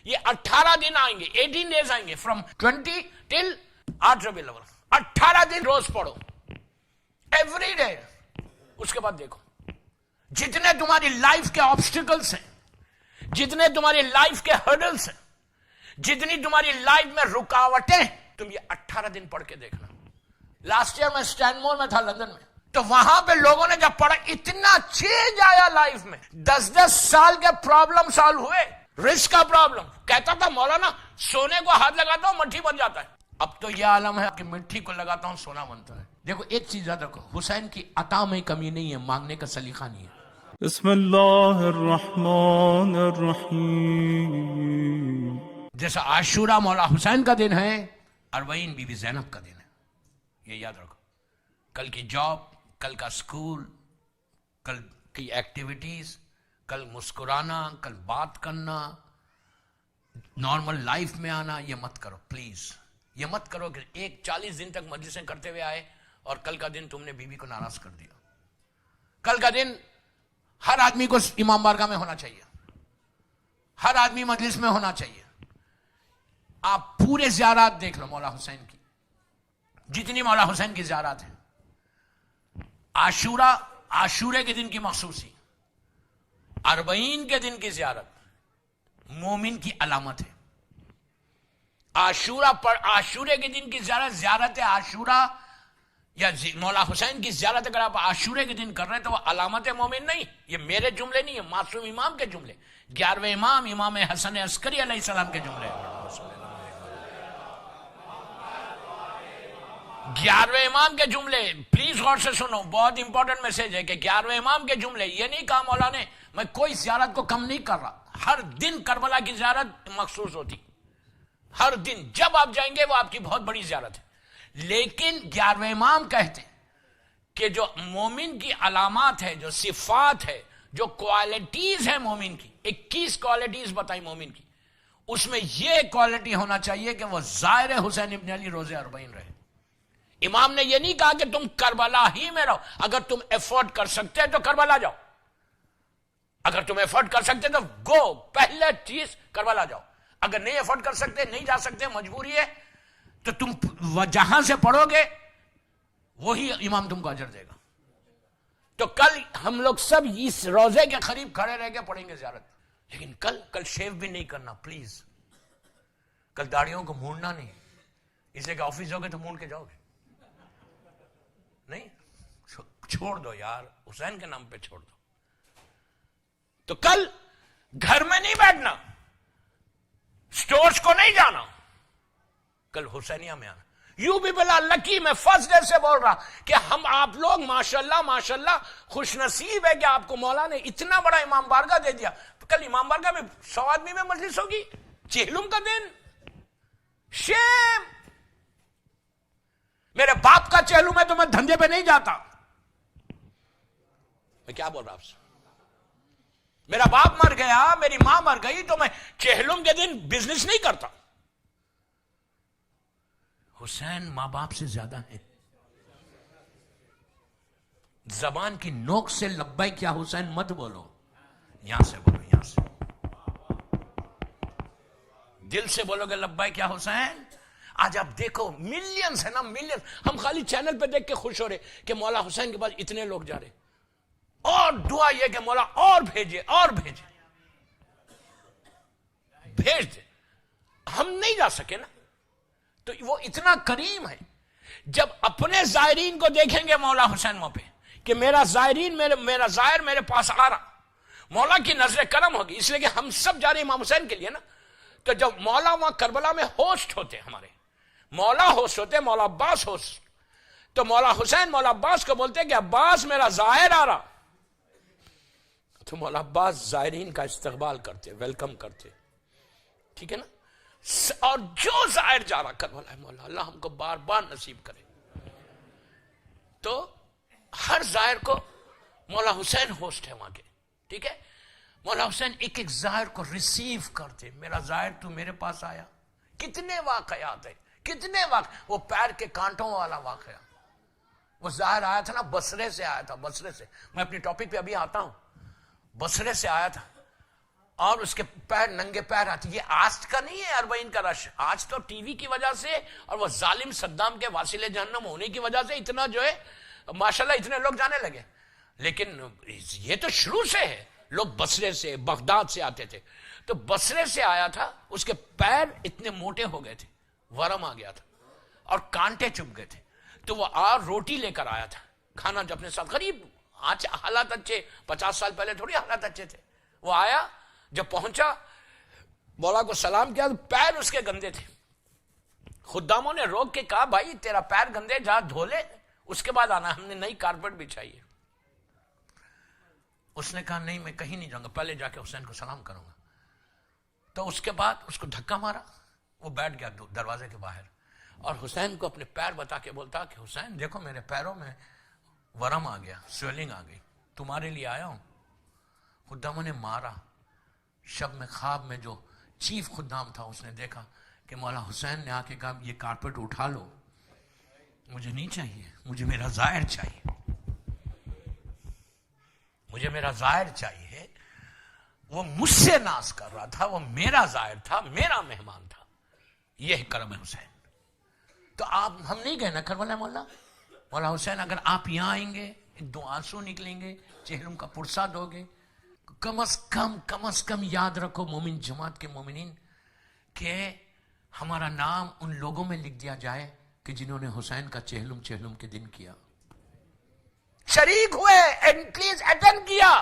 یہ 18 دن آئیں گے, 18 days آئیں گے, from 20 till 8 ربیع الاول, 18 دن روز پڑھو ایوری ڈے. اس کے بعد دیکھو جتنے تمہاری لائف کے آبسٹیکلس ہیں, جتنے تمہاری لائف کے ہرڈلس ہیں, جتنی تمہاری لائف میں رکاوٹیں, تم یہ 18 دن پڑھ کے دیکھنا. لاسٹ ایئر میں اسٹینمور میں تھا لندن میں, تو وہاں پہ لوگوں نے جب پڑھا اتنا چینج آیا لائف میں. 10 سال کے پرابلم سالو ہوئے. رسک کا پرابلم, کہتا تھا مولانا سونے کو ہاتھ لگاتا ہوں مٹھی بن جاتا ہے. اب تو یہ عالم ہے کہ مٹھی کو لگاتا ہوں سونا بنتا ہے. دیکھو ایک چیز یاد رکھو, حسین کی عطا میں کمی نہیں ہے, مانگنے کا سلیقہ نہیں ہے. بسم اللہ الرحمن الرحیم. جیسا عاشورہ مولا حسین کا دن ہے, اربعین بی بی زینب کا دن ہے. یہ یاد رکھو. کل کی جاب, کل کا اسکول, کل کی ایکٹیویٹیز, کل مسکرانا, کل بات کرنا, نارمل لائف میں آنا, یہ مت کرو پلیز. یہ مت کرو کہ ایک 40 دن تک مجلسیں کرتے ہوئے آئے اور کل کا دن تم نے بیوی کو ناراض کر دیا. کل کا دن ہر آدمی کو امام بارگاہ میں ہونا چاہیے, ہر آدمی مجلس میں ہونا چاہیے. آپ پورے زیارات دیکھ لو مولا حسین کی, جتنی مولا حسین کی زیارات ہیں. عاشورہ, عاشورے کے دن کی مخصوصی, اربعین کے دن کی زیارت مومن کی علامت ہے. عاشورہ پر, عاشورے کے دن کی زیارت, زیارت عاشورہ یا مولا حسین کی زیارت اگر آپ عاشورے کے دن کر رہے ہیں تو وہ علامت مومن نہیں. یہ میرے جملے نہیں ہیں, معصوم امام کے جملے, 11ویں امام امام حسن عسکری علیہ السلام کے جملے. 11ویں امام کے جملے, پلیز غور سے سنو, بہت امپورٹنٹ میسج ہے کہ 11ویں امام کے جملے. یہ نہیں کہا مولا نے میں کوئی زیارت کو کم نہیں کر رہا, ہر دن کربلا کی زیارت مخصوص ہوتی, ہر دن جب آپ جائیں گے وہ آپ کی بہت بڑی زیارت ہے. لیکن 11ویں امام کہتے ہیں کہ جو مومن کی علامات ہے, جو صفات ہے, جو کوالٹیز ہیں مومن کی, 21 کوالٹیز بتائی مومن کی, اس میں یہ کوالٹی ہونا چاہیے کہ وہ زائر حسین ابن علی روزے اربعین رہے. امام نے یہ نہیں کہا کہ تم کربلا ہی میں رہو, اگر تم ایفورٹ کر سکتے تو کربلا جاؤ, اگر تم ایفورٹ کر سکتے تو گو, پہلے چیز کربلا جاؤ. اگر نہیں ایفورٹ کر سکتے, نہیں جا سکتے, مجبوری ہے, تو تم جہاں سے پڑھو گے وہی امام تم کو اجر دے گا. تو کل ہم لوگ سب اس روزے کے قریب کھڑے رہ کے پڑھیں گے زیارت. لیکن کل شیو بھی نہیں کرنا پلیز. کل داڑھیوں کو مونڈنا نہیں, اس لیے کہ آفس جاؤ گے تو مونڈ کے جاؤ گے نہیں. چھوڑ دو یار, حسین کے نام پہ چھوڑ دو. تو کل گھر میں نہیں بیٹھنا, سٹورز کو نہیں جانا, کل حسینیہ میں آنا. یو پیپل آر لکی, میں فرسٹ ڈے سے بول رہا کہ ہم آپ لوگ ماشاءاللہ ماشاءاللہ خوش نصیب ہے کہ آپ کو مولا نے اتنا بڑا امام بارگاہ دے دیا. کل امام بارگاہ میں 100 آدمی میں مجلس ہوگی, چہلم کا دن, شیم. میرے باپ کا چہلم ہے تو میں دھندے پہ نہیں جاتا. میں کیا بول رہا آپ سے, میرا باپ مر گیا, میری ماں مر گئی, تو میں چہلم کے دن بزنس نہیں کرتا. حسین ماں باپ سے زیادہ ہے. زبان کی نوک سے لبیک یا حسین مت بولو, یہاں سے بولو, یہاں سے دل سے بولو گے لبیک یا حسین. آج آپ دیکھو ملینز ہے نا, ملینز. ہم خالی چینل پہ دیکھ کے خوش ہو رہے کہ مولا حسین کے بعد اتنے لوگ جا رہے, اور دعا یہ کہ مولا اور بھیجے, اور بھیجے, بھیج دے. ہم نہیں جا سکے نا, تو وہ اتنا کریم ہے. جب اپنے زائرین کو دیکھیں گے مولا حسین وہاں پہ کہ میرا زائرین, میرا زائر میرے پاس آ رہا, مولا کی نظر کرم ہوگی. اس لیے کہ ہم سب جا رہے ہیں امام حسین کے لیے نا. تو جب مولا وہاں کربلا میں ہوسٹ ہوتے, ہمارے مولا ہوسٹ ہوتے, مولا عباس ہوسٹ, تو مولا حسین مولا عباس کو بولتے کہ عباس میرا زائر آ رہا, تو مولا عباس زائرین کا استقبال کرتے, ویلکم کرتے, ٹھیک ہے نا. اور جو زائر جا رہا کربلا ہے, مولا اللہ ہم کو بار بار نصیب کرے. تو ہر زائر کو مولا حسین ہوسٹ ہے وہاں کے, ٹھیک ہے. مولا حسین ایک ایک زائر کو ریسیو کرتے, میرا زائر تو میرے پاس آیا. کتنے واقعات ہیں, کتنے وہ پیر کے کانٹوں والا واقعہ, وہ زائر آیا تھا نا, بصرے سے آیا تھا, بصرے سے. میں اپنی ٹاپک پہ ابھی آتا ہوں. بصرے سے آیا تھا اور اس کے پیر ننگے پیر آتے. یہ آج کا نہیں ہے 40 کا رش, آج تو ٹی وی کی وجہ سے اور وہ ظالم صدام کے واصل جہنم ہونے کی وجہ سے اتنا جو ہے ماشاءاللہ اتنے لوگ جانے لگے. لیکن یہ تو شروع سے ہے. لوگ بصرے سے بغداد سے آتے تھے, تو بصرے سے آیا تھا, اس کے پیر اتنے موٹے ہو گئے تھے, ورم آ گیا تھا اور کانٹے چپ گئے تھے, تو وہ روٹی لے کر آیا تھا کھانا جو اپنے ساتھ. غریب, آج حالات اچھے, 50 سال پہلے تھوڑی حالات اچھے تھے. وہ آیا, جب پہنچا مولا کو سلام کیا تو پیر اس کے گندے تھے. خداموں نے روک کے کہا بھائی تیرا پیر گندے, جا دھو لے, اس کے بعد آنا, ہم نے نئی کارپیٹ بچھائی ہے. اس نے کہا نہیں میں کہیں نہیں جاؤں گا, پہلے جا کے حسین کو سلام کروں گا. تو اس کے بعد اس کو دھکا مارا, وہ بیٹھ گیا دروازے کے باہر, اور حسین کو اپنے پیر بتا کے بولتا کہ حسین دیکھو میرے پیروں میں ورم آ گیا, سویلنگ آ گئی, تمہارے لیے آیا ہوں. خداموں نے مارا. شب میں خواب میں جو چیف خدام تھا اس نے دیکھا کہ مولا حسین نے آ کے کہا یہ کارپیٹ اٹھا لو, مجھے نہیں چاہیے, مجھے میرا ظاہر چاہیے, مجھے میرا ظاہر چاہیے. وہ مجھ سے ناز کر رہا تھا, وہ میرا ظاہر تھا, میرا مہمان تھا. یہ کرم ہے حسین. تو آپ ہم نہیں گئے نا کربلا مولا حسین, اگر آپ یہاں آئیں گے, 2 آنسو نکلیں گے, چہروں کا پرسہ دو گے, کم از کم یاد رکھو مومن جماعت کے مومنین کہ ہمارا نام ان لوگوں میں لکھ دیا جائے کہ جنہوں نے حسین کا چہلم کے دن کیا, شریک ہوئے, پلیز اٹینڈ کیا.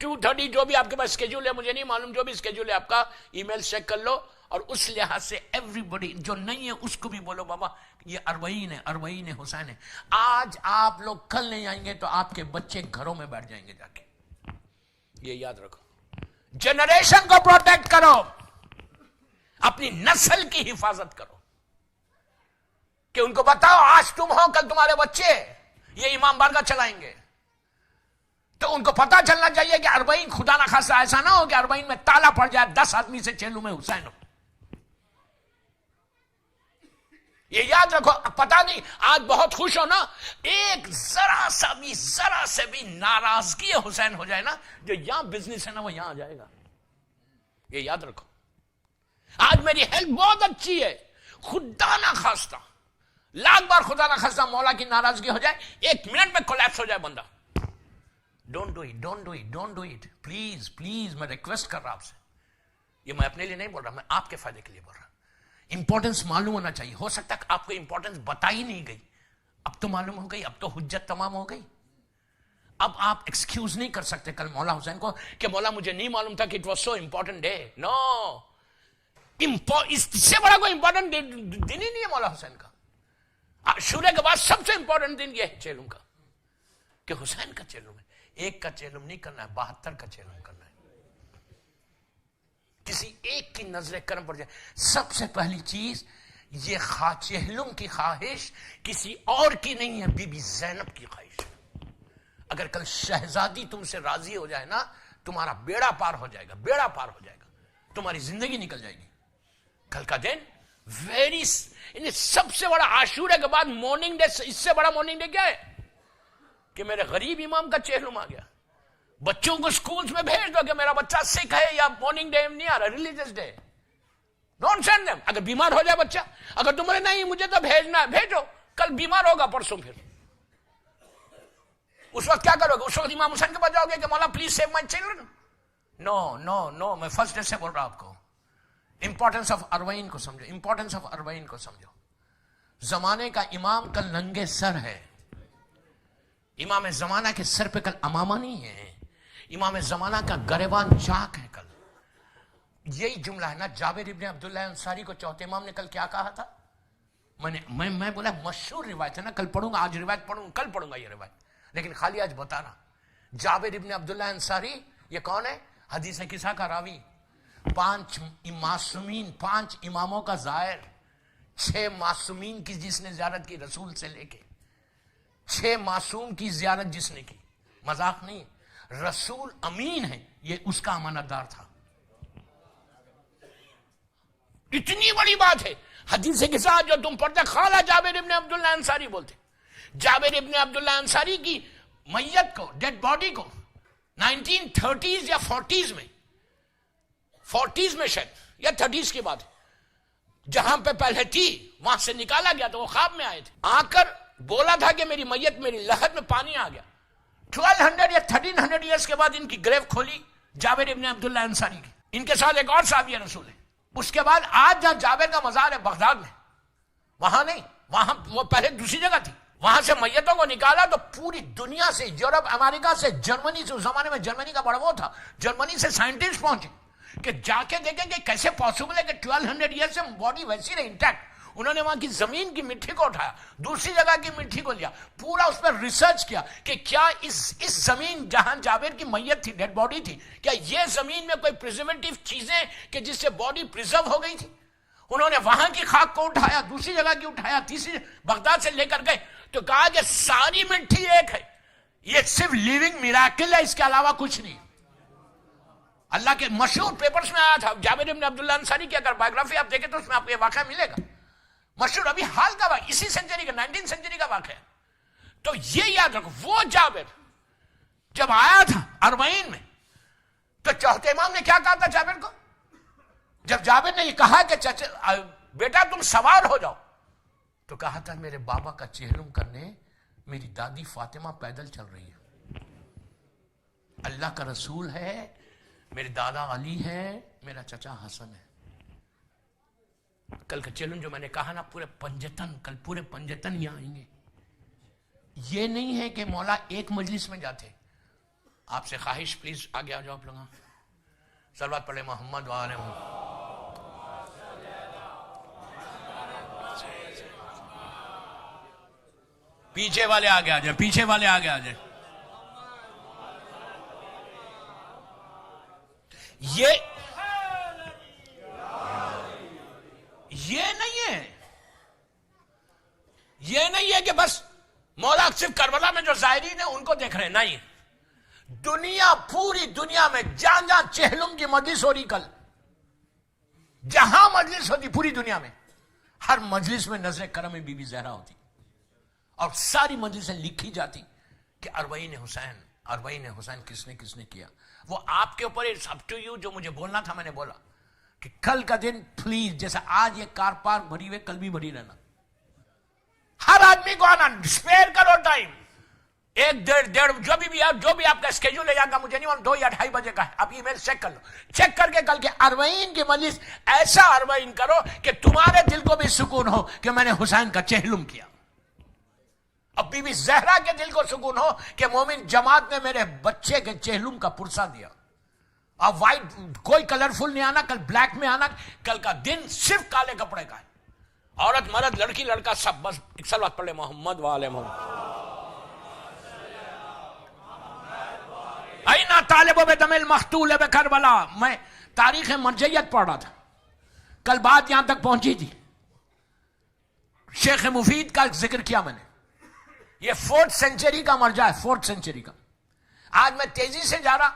2:30 جو بھی آپ کے پاس اسکیڈول ہے, مجھے نہیں معلوم, جو بھی اسکیڈول ہے آپ کا, ای میل چیک کر لو, اور اس لحاظ سے ایوری بڈی جو نہیں ہے اس کو بھی بولو بابا یہ 40 ہے حسین ہے. آج آپ لوگ کل نہیں آئیں گے تو آپ کے بچے گھروں میں بیٹھ جائیں گے جا کے. یہ یاد رکھو, جنریشن کو پروٹیکٹ کرو, اپنی نسل کی حفاظت کرو, کہ ان کو بتاؤ آج تم ہو کل تمہارے بچے یہ امام بارگاہ چلائیں گے. تو ان کو پتا چلنا چاہیے کہ 40 خدا نہ خاصا ایسا نہ ہو کہ 40 میں تالا پڑ جائے, 10 آدمی سے چہلوں میں حسین ہو. یہ یاد رکھو. پتا نہیں آج بہت خوش ہو نا, ایک ذرا سے بھی ناراضگی حسین ہو جائے نا, جو یہاں بزنس ہے نا وہ یہاں آ جائے گا. یہ یاد رکھو. آج میری ہیلتھ بہت اچھی ہے, خدا نہ خواستہ, لاکھ بار خدا نہ خواستہ مولا کی ناراضگی ہو جائے, 1 منٹ میں کولیپس ہو جائے بندہ. Don't do it please. میں ریکویسٹ کر رہا آپ سے, یہ میں اپنے لیے نہیں بول رہا, میں آپ کے فائدے کے لیے بول رہا. امپورٹنس معلوم ہونا چاہیے. ہو سکتا ہے کہ آپ کو امپورٹنس بتائی نہیں گئی, اب تو معلوم ہو گئی, اب تو حجت تمام ہو گئی. اب آپ ایکسکیوز نہیں کر سکتے کل مولا حسین کو کہ مولا مجھے نہیں معلوم تھا کہ it was so important day. No, اس سے بڑا کوئی امپورٹنٹ دن ہی نہیں ہے مولا حسین کا. عاشورہ کے بعد سب سے امپورٹنٹ دن یہ ہے چہلم کا, کہ حسین کا چہلم ہے. ایک کا چہلم نہیں کرنا ہے, 72 کا چہلم کرنا ہے. کسی ایک کی نظر کرم پڑ جائے. سب سے پہلی چیز یہ چہلم کی خواہش کسی اور کی نہیں ہے, بی بی زینب کی خواہش. اگر کل شہزادی تم سے راضی ہو جائے نا, تمہارا بیڑا پار ہو جائے گا, تمہاری زندگی نکل جائے گی. کل کا دن سب سے بڑا عاشورہ کے بعد مارننگ ڈے, اس سے بڑا مارننگ ڈے کیا ہے کہ میرے غریب امام کا چہلم آ گیا. بچوں کو سکولز میں بھیج دو کہ میرا بچہ سکھ ہے یا مارننگ ڈے نہیں آ رہا, religious day. Don't send them. اگر بیمار ہو جائے بچہ, اگر تمہیں نہیں مجھے تو بھیجنا ہے, بھیجو. کل بیمار ہوگا پرسوں, پھر اس وقت کیا کرو گے؟ اس وقت امام حسین کے پاس جاؤ گے کہ مولا پلیز سیو مائی چلڈرن. نو, میں فرسٹ ڈے سے بول رہا ہوں آپ کو. امپورٹنس آف 40 کو سمجھو. زمانے کا امام کل ننگے سر ہے. امام زمانہ کے سر پہ کل امامہ نہیں ہے, امام زمانہ کا گریبان چاک ہے کل. یہی جملہ ہے نا جابر ابن عبداللہ انصاری کو چوتھے امام نے کل کیا کہا تھا. میں بولا مشہور روایت ہے نا, کل پڑھوں گا, آج روایت پڑھوں, کل پڑھوں گا یہ روایت, لیکن خالی آج بتانا. جابر ابن عبداللہ انصاری یہ کون ہے؟ حدیث قصہ کا راوی. 5 معصومین, 5 اماموں کا زائر, 6 معصومین کی جس نے زیارت کی رسول سے لے کے, 6 معصوم کی زیارت جس نے کی. مذاق نہیں, رسول امین ہے, یہ اس کا امانت دار تھا. اتنی بڑی بات ہے. حدیث کے ساتھ جو تم پڑھتے, خالہ جابر ابن عبداللہ انصاری بولتے. جابر ابن عبداللہ انصاری کی میت کو, ڈیڈ باڈی کو 1930s یا 40s میں 40s میں شاید یا 30s کی بات ہے، جہاں پہ پہلے تھی وہاں سے نکالا گیا تو وہ خواب میں آئے تھے، آ کر بولا تھا کہ میری میت میری لحد میں پانی آ گیا۔ 1200 یا 1300 ایئرس کے بعد ان کی گریو کھولی جابر ابن عبداللہ انصاری کی، ان کے ساتھ ایک اور صحابی رسول ہے۔ اس کے بعد آج جہاں جابر کا مزار ہے بغداد میں، وہاں نہیں، وہاں وہ پہلے دوسری جگہ تھی، وہاں سے میتوں کو نکالا تو پوری دنیا سے، یورپ، امریکہ سے، جرمنی سے، اس زمانے میں جرمنی کا بڑا وہ تھا، جرمنی سے سائنٹسٹ پہنچے کہ جا کے دیکھیں کہ کیسے پاسبل ہے کہ 1200 ایئر سے باڈی ویسی رہی انٹیکٹ۔ انہوں نے وہاں کی زمین کی مٹی کو اٹھایا، دوسری جگہ کی مٹی کو لیا، پورا اس پر ریسرچ کیا کہ کیا اس زمین جہاں جابر کی میت تھی، ڈیڈ باڈی تھی، کیا یہ زمین میں کوئی پریزرویٹو چیزیں کہ جس سے باڈی پریزرو ہو گئی تھی۔ انہوں نے وہاں کی خاک کو اٹھایا، دوسری جگہ کی اٹھایا، تیسری بغداد سے لے کر گئے تو کہا کہ ساری مٹی ایک ہے، یہ صرف لیونگ میراکل ہے، اس کے علاوہ کچھ نہیں۔ اللہ کے مشہور پیپرز میں آیا تھا جابر ابن عبداللہ انصاری کی، اگر بایوگرافی آپ دیکھیں تو اس میں آپ کو یہ واقعہ ملے گا، مشہور، ابھی حال کا واقعہ، اسی سنچری کا، 19 سنچری کا واقعہ ہے۔ تو یہ یاد رکھو، وہ جابر جب آیا تھا اربعین میں تو چوتھے امام نے کیا کہا تھا جابر کو؟ جب جابر نے یہ کہا کہ چچا بیٹا تم سوار ہو جاؤ، تو کہا تھا میرے بابا کا چہلم کرنے میری دادی فاطمہ پیدل چل رہی ہے، اللہ کا رسول ہے، میرے دادا علی ہے، میرا چچا حسن ہے۔ کل کا چیلنج جو میں نے کہا نا، پورے پنجتن، کل پورے پنجتن یہاں آئیں گے۔ یہ نہیں ہے کہ مولا ایک مجلس میں جاتے۔ آپ سے خواہش، پلیز آگے آ جاؤ آپ لوگ، صلوات پڑھیں محمد وآلہ محمد۔ پیچھے والے آگے آ جائیں، پیچھے والے آگے آ جائیں۔ یہ نہیں ہے کہ بس مولا صرف کربلا میں جو زائرین ہیں ان کو دیکھ رہے ہیں، نہیں، دنیا، پوری دنیا میں جہاں جہاں چہلم کی مجلس ہو رہی، کل جہاں مجلس ہوتی پوری دنیا میں، ہر مجلس میں نظر کرم بی بی زہرا ہوتی، اور ساری مجلسیں لکھی جاتی کہ اربعین حسین کس نے کیا۔ وہ آپ کے اوپر، اٹس اپ ٹو یو، جو مجھے بولنا تھا میں نے بولا کہ کل کا دن پلیز، جیسا آج یہ کار پارک بھری ہوئے، کل بھی بھری رہنا، ہر آدمی کو آنا، اسپیئر کرو ٹائم، 1-1.5 جو بھی آپ کا اسکیڈول ہے، یہاں کا مجھے نہیں معلوم، 2 یا 2:30 بجے کا ہے، آپ ای میل چیک کر لو، چیک کر کے کل کے اربعین کی مجلس ایسا اربعین کرو کہ تمہارے دل کو بھی سکون ہو کہ میں نے حسین کا چہلم کیا، اب بی بی زہرا کے دل کو سکون ہو کہ مومن جماعت نے میرے بچے کے چہلم کا پرسہ دیا۔ اب وائٹ کوئی کلرفل نہیں آنا، کل بلیک میں آنا، کل کا دن صرف کالے کپڑے کا ہے، عورت مرد لڑکی لڑکا سب، بس ایک صلوات پڑھ لے محمد وآلہ محمد۔ اینا طالب بدم المقتول بکربلا، میں تاریخ مرجعیت پڑھ رہا تھا، کل بات یہاں تک پہنچی تھی، شیخ مفید کا ذکر کیا میں نے، یہ 4th سینچری کا مرجع ہے، 4th سینچری کا۔ آج میں تیزی سے جا رہا،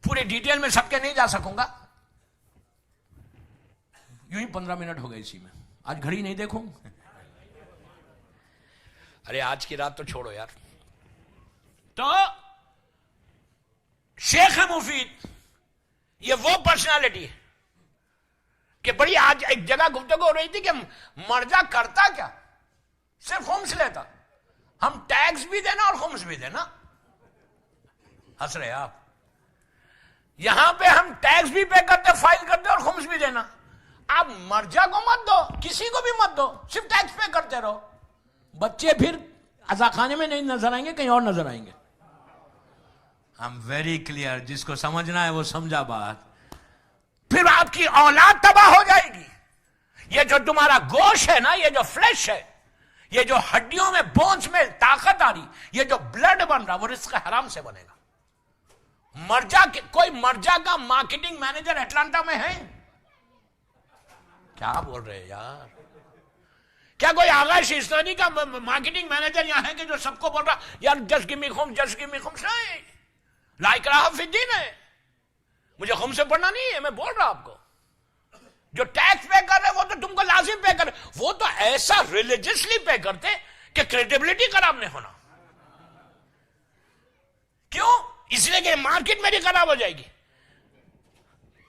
پورے ڈیٹیل میں سب کے نہیں جا سکوں گا، یوں ہی 15 منٹ ہو گئے اسی میں، آج گھڑی نہیں دیکھوں، ارے آج کی رات تو چھوڑو یار۔ تو شیخ مفید یہ وہ پرسنالٹی ہے کہ بڑی، آج ایک جگہ گفتگو ہو رہی تھی کہ مرجع کرتا کیا، صرف خمس لیتا، ہم ٹیکس بھی دینا اور خمس بھی دینا، ہنس رہے آپ، یہاں پہ ہم ٹیکس بھی پے کرتے، فائل کرتے اور خمس بھی دینا، آپ مرجع کو مت دو، کسی کو بھی مت دو، صرف ٹیکس پے کرتے رہو، بچے پھر عزاخانے میں نہیں نظر آئیں گے، کہیں اور نظر آئیں گے۔ I'm very clear، جس کو سمجھنا ہے وہ سمجھا بات، پھر آپ کی اولاد تباہ ہو جائے گی۔ یہ جو تمہارا گوشت ہے نا، یہ جو فلیش ہے، یہ جو ہڈیوں میں، بونس میں طاقت آ رہی، یہ جو بلڈ بن رہا، وہ رزق حرام سے بنے گا۔ مرجع کوئی مرجع کا مارکیٹنگ مینیجر اٹلانٹا میں ہے؟ کیا بول رہے یار؟ کیا کوئی آغا شیستانی کا مارکیٹنگ مینیجر یہاں ہے کہ جو سب کو بول رہا یار جسٹ گیو می خمس، جسٹ گیو می خمس؟ نہیں، لا اکراہ فی الدین ہے، مجھے خمس سے پڑھنا نہیں ہے، میں بول رہا آپ کو، جو ٹیکس پے کر رہے وہ تو تم کو لازم پے کر رہے، وہ تو ایسا ریلیجسلی پے کرتے کہ کریڈیبلٹی خراب نہیں ہونا۔ کیوں؟ اس لیے کہ مارکیٹ میری خراب ہو جائے گی۔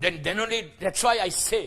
then only that's why I say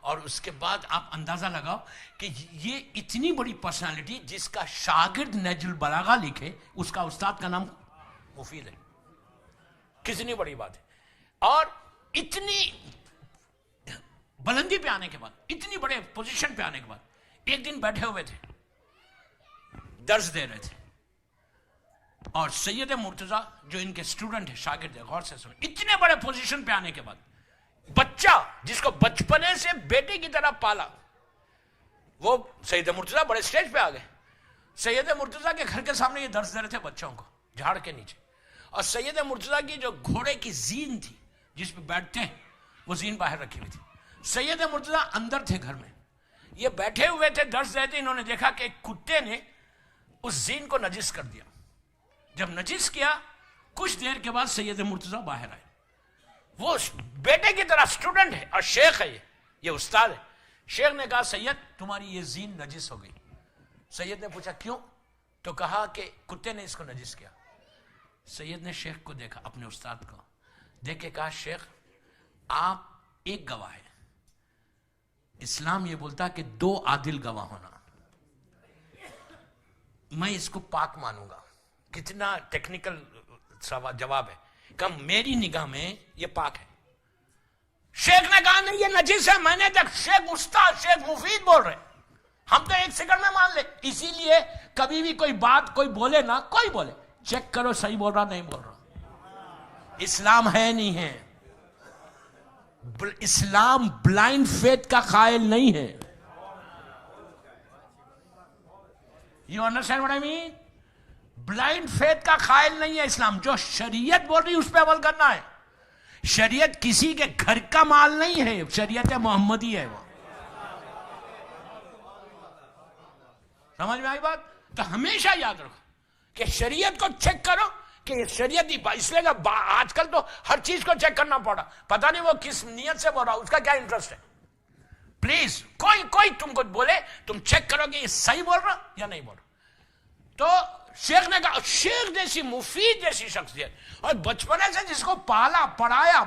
اور اس کے بعد آپ اندازہ لگاؤ کہ یہ اتنی بڑی پرسنالٹی جس کا شاگرد نہج البلاغہ لکھے، اس کا استاد کا نام مفید ہے. کتنی بڑی بات ہے. اور اتنی بلندی پہ آنے کے بعد، اتنی بڑے پوزیشن پہ آنے کے بعد، ایک دن بیٹھے ہوئے تھے، درس دے رہے تھے، اور سید مرتضیٰ جو ان کے اسٹوڈنٹ ہیں، شاگرد ہیں، غور سے سنیں، اتنے بڑے پوزیشن پہ آنے کے بعد بچہ جس کو بچپنے سے بیٹے کی طرح پالا، وہ سید مرتضیٰ بڑے سٹیج پہ آ گئے. سید مرتضیٰ کے گھر کے سامنے یہ درس دے رہے تھے بچوں کو جھاڑ کے نیچے، اور سید مرتضیٰ کی جو گھوڑے کی زین تھی جس پہ بیٹھتے ہیں، وہ زین باہر رکھی ہوئی تھی. سید مرتضیٰ اندر تھے گھر میں، یہ بیٹھے ہوئے تھے درس دیتے، انہوں نے دیکھا کہ ایک کتے نے اس زین کو نجس کر دیا. جب نجس کیا، کچھ دیر کے بعد سید مرتضیٰ باہر آئے. وہ بیٹے کی طرح اسٹوڈنٹ ہے اور شیخ ہے، یہ استاد ہے. شیخ نے کہا سید تمہاری یہ زین نجس ہو گئی. سید نے پوچھا کیوں؟ تو کہا کہ کتے نے اس کو نجس کیا. سید نے شیخ کو دیکھا، اپنے استاد کو دیکھ کے کہا شیخ آپ ایک گواہ ہے، اسلام یہ بولتا کہ 2 عادل گواہ ہونا، میں اس کو پاک مانوں گا. کتنا ٹیکنیکل جواب ہے کہ میری نگاہ میں یہ پاک ہے. شیخ نے کہا نہیں یہ نجس ہے. میں نے دیکھ شیخ استاد شیخ مفید بول رہے، ہم تو ایک سیکنڈ میں مان لے. اسی لیے کبھی بھی کوئی بات کوئی بولے نا، کوئی بولے چیک کرو صحیح بول رہا نہیں بول رہا. اسلام ہے نہیں ہے، اسلام بلائنڈ فیتھ کا قائل نہیں ہے. You understand what I mean? Blind faith کا قائل نہیں ہے اسلام. جو شریعت بول رہی اس پہ عمل کرنا ہے. شریعت کسی کے گھر کا مال نہیں ہے، شریعت محمدی ہے. وہ سمجھ میں آئی بات؟ تو ہمیشہ یاد رکھو کہ شریعت کو چیک کرو کہ شریعت اس لیے کہ آج کل تو ہر چیز کو چیک کرنا پڑا، پتہ نہیں وہ کس نیت سے بول رہا، اس کا کیا انٹرسٹ ہے. پلیز کوئی تم کو بولے تم چیک کرو کہ یہ صحیح بول رہا یا نہیں بول رہا. تو شیخ نے کہا، شیخ جیسی مفید جیسی شخصیت اور بچپنے سے جس کو پالا پڑھایا،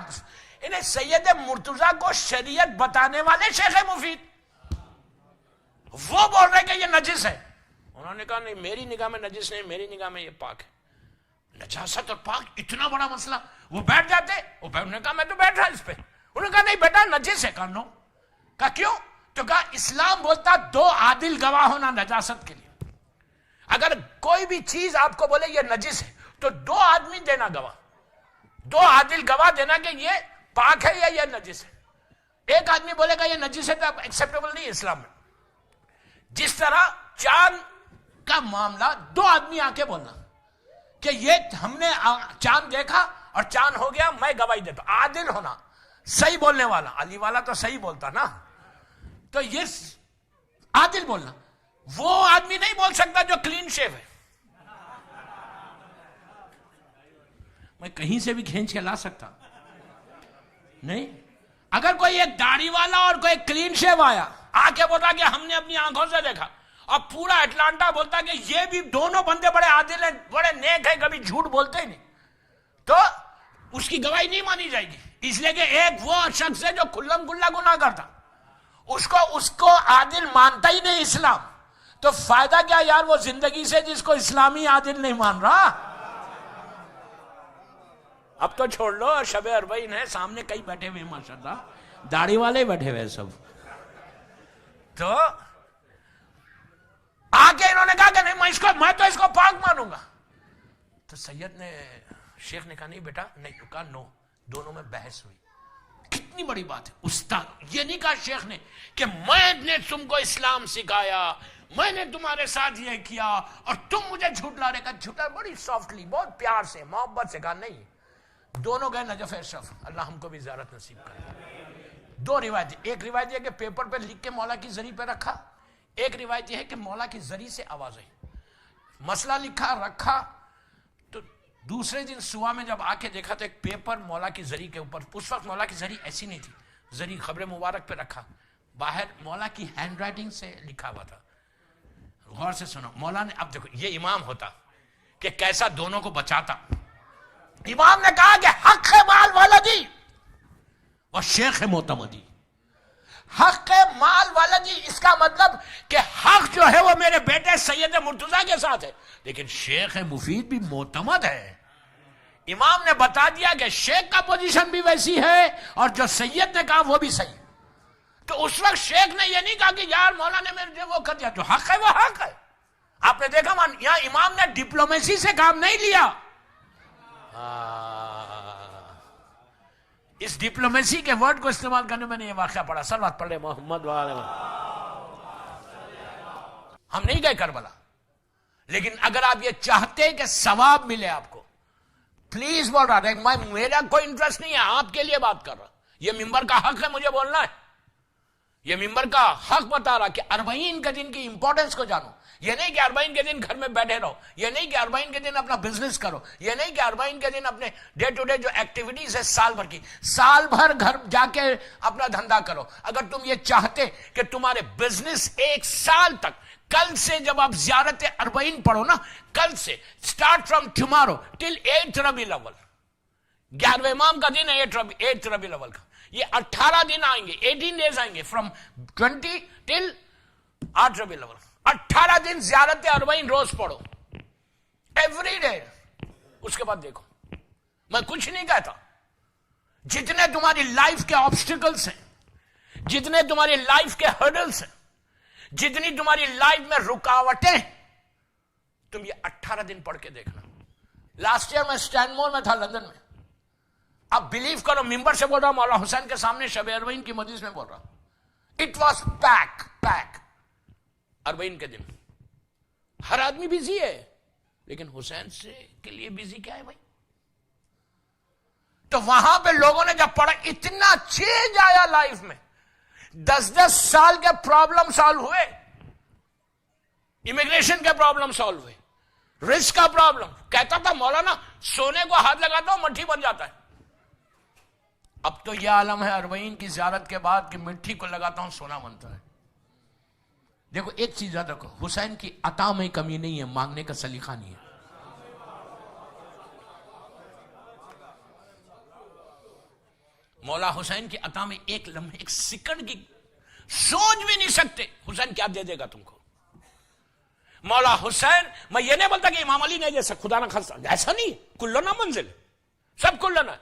انہیں سید مرتضیٰ کو شریعت بتانے والے شیخ مفید، وہ بول رہے کہ یہ نجس ہے. انہوں نے کہا نہیں میری نگاہ میں نجس نہیں، میری نگاہ میں یہ پاک ہے. نجاست اور پاک اتنا بڑا مسئلہ. وہ بیٹھ جاتے، انہوں نے کہا میں تو بیٹھ رہا اس پہ. انہوں نے کہا نہیں بیٹا نجس ہے. کہا نو. کہا کیوں؟ تو کہا اسلام بولتا 2 عادل گواہ ہونا نجاست کے لیے. اگر کوئی بھی چیز آپ کو بولے یہ نجس ہے تو 2 آدمی دینا گواہ، 2 عادل گواہ دینا کہ یہ پاک ہے یا یہ نجس ہے. ایک آدمی بولے گا یہ نجس ہے تو ایکسیپٹیبل نہیں اسلام میں. جس طرح چاند کا معاملہ 2 آدمی آ کے بولنا کہ یہ ہم نے چاند دیکھا اور چاند ہو گیا، میں گواہی دیتا ہوں. عادل ہونا، صحیح بولنے والا. علی والا تو صحیح بولتا نا، تو یہ عادل بولنا. وہ آدمی نہیں بول سکتا جو کلین شیو ہے. میں کہیں سے بھی کھینچ کے لا سکتا نہیں. اگر کوئی ایک داڑھی والا اور کوئی کلین شیو آیا آ کے بولتا کہ ہم نے اپنی آنکھوں سے دیکھا، اور پورا اٹلانٹا بولتا کہ یہ بھی دونوں بندے بڑے عادل ہیں، بڑے نیک ہیں، کبھی جھوٹ بولتے ہی نہیں، تو اس کی گواہی نہیں مانی جائے گی. اس لیے کہ ایک وہ شخص ہے جو کھلم کھلا گناہ کرتا، اس کو عادل مانتا ہی نہیں اسلام. تو فائدہ کیا یار وہ زندگی سے جس کو اسلامی عادل نہیں مان رہا. اب تو چھوڑ لو، شب اربعین ہے، سامنے کئی بیٹھے ہوئے ماشاءاللہ، داڑھی والے بیٹھے ہوئے سب. تو آگے انہوں نے کہا کہ نہیں میں تو اس کو پاک مانوں گا. تو سید نے شیخ نے کہا نہیں بیٹا نہیں. تو کہا نو. دونوں میں بحث ہوئی. کتنی بڑی بات ہے. استاد یہ نہیں کہا شیخ نے کہ میں نے تم کو اسلام سکھایا، میں نے تمہارے ساتھ یہ کیا اور تم مجھے جھوٹ لا رہے. کہا جھوٹا بڑی سافٹلی، بہت پیار سے محبت سے کہا نہیں. دونوں گئے نجف اشرف، اللہ ہم کو بھی زیارت نصیب کرے. 2 روایت، ایک روایت یہ کہ پیپر پہ لکھ کے مولا کی زری پہ رکھا، ایک روایت یہ ہے کہ مولا کی زری سے آواز آئی. مسئلہ لکھا رکھا، تو دوسرے دن صبح میں جب آ کے دیکھا تو ایک پیپر مولا کی زری کے اوپر، اس وقت مولا کی زری ایسی نہیں تھی، زری خبر مبارک پہ رکھا، باہر مولا کی ہینڈ رائٹنگ سے لکھا ہوا تھا. غور سے سنو. مولا نے، اب دیکھو یہ امام ہوتا کہ کیسا دونوں کو بچاتا. امام نے کہا کہ حق مال ولدی و شیخ معتمدی، حق مال والدی، اس کا مطلب کہ حق جو ہے وہ میرے بیٹے سید مرتضیٰ کے ساتھ ہے، لیکن شیخ مفید بھی معتمد ہے۔ امام نے بتا دیا کہ شیخ کا پوزیشن بھی ویسی ہے اور جو سید نے کہا وہ بھی صحیح۔ تو اس وقت شیخ نے یہ نہیں کہا کہ یار مولا نے میرے وہ کر دیا، جو حق ہے وہ حق ہے۔ آپ نے دیکھا یہاں امام نے ڈپلومیسی سے کام نہیں لیا۔ اس ڈپلومیسی کے ورڈ کو استعمال کرنے میں نے یہ واقعہ پڑھا، صلوات پڑھ لے محمد وعلى ہم نہیں گئے کربلا، لیکن اگر آپ یہ چاہتے کہ ثواب ملے آپ کو، پلیز بول رہا، میرا کوئی انٹرسٹ نہیں ہے، آپ کے لیے بات کر رہا، یہ ممبر کا حق ہے مجھے بولنا ہے، یہ ممبر کا حق بتا رہا کہ 40 کے دن کی امپورٹنس کو جانو۔ یہ نہیں کہ 40 کے دن گھر میں بیٹھے رہو، یہ نہیں کہ 40 کے دن اپنا بزنس کرو، یہ نہیں کہ 40 کے دن اپنے ڈے ٹو ڈے جو ایکٹیویٹیز ہے سال بھر کی، سال بھر گھر جا کے اپنا دھندا کرو۔ اگر تم یہ چاہتے کہ تمہارے بزنس 1 سال تک، کل سے جب آپ زیارت 40 پڑھو نا، کل سے اسٹارٹ فرام ٹمارو ٹل 8 ربیع الاول، 11ویں امام کا دن ہے 8 ربیع الاول کا، یہ 18 دن آئیں گے، 18 ڈیز آئیں گے، فرام 20 ٹل 8 ربیع الاول، 18 دن زیارت 40 روز پڑھو ایوری ڈے۔ اس کے بعد دیکھو، میں کچھ نہیں کہتا، جتنے تمہاری لائف کے آبسٹیکلز ہیں، جتنے تمہاری لائف کے ہرڈلز ہیں، جتنی تمہاری لائف میں رکاوٹیں، تم یہ 18 دن پڑھ کے دیکھنا۔ لاسٹ ایئر میں اسٹینڈ مور میں تھا لندن میں، اب بلیو کرو ممبر سے بول رہا، مولا حسین کے سامنے شب 40 کی مجلس میں بول رہا، اٹ واز پیک 40 کے دن، ہر آدمی بزی ہے، لیکن حسین سے کے لیے بزی کیا ہے بھائی؟ تو وہاں پہ لوگوں نے جب پڑھا، اتنا چینج آیا لائف میں، 10 سال کے پرابلم سالو ہوئے، امیگریشن کے پرابلم سالو ہوئے، رسک کا پرابلم، کہتا تھا مولانا سونے کو ہاتھ لگاتا ہوں مٹھی بن جاتا ہے۔ اب تو یہ عالم ہے 40 کی زیارت کے بعد کہ مٹھی کو لگاتا ہوں سونا بنتا ہے۔ دیکھو ایک چیز یاد رکھو، حسین کی عطا میں کمی نہیں ہے، مانگنے کا سلیقہ نہیں ہے۔ مولا حسین کی عطا میں ایک لمحے، ایک سیکنڈ کی سوچ بھی نہیں سکتے حسین کیا دے دے گا تم کو۔ مولا حسین، میں یہ نہیں بولتا کہ امام علی نہیں جیسا، خدا نہ خاصا، ایسا نہیں، کلنا منزل، سب کلنا۔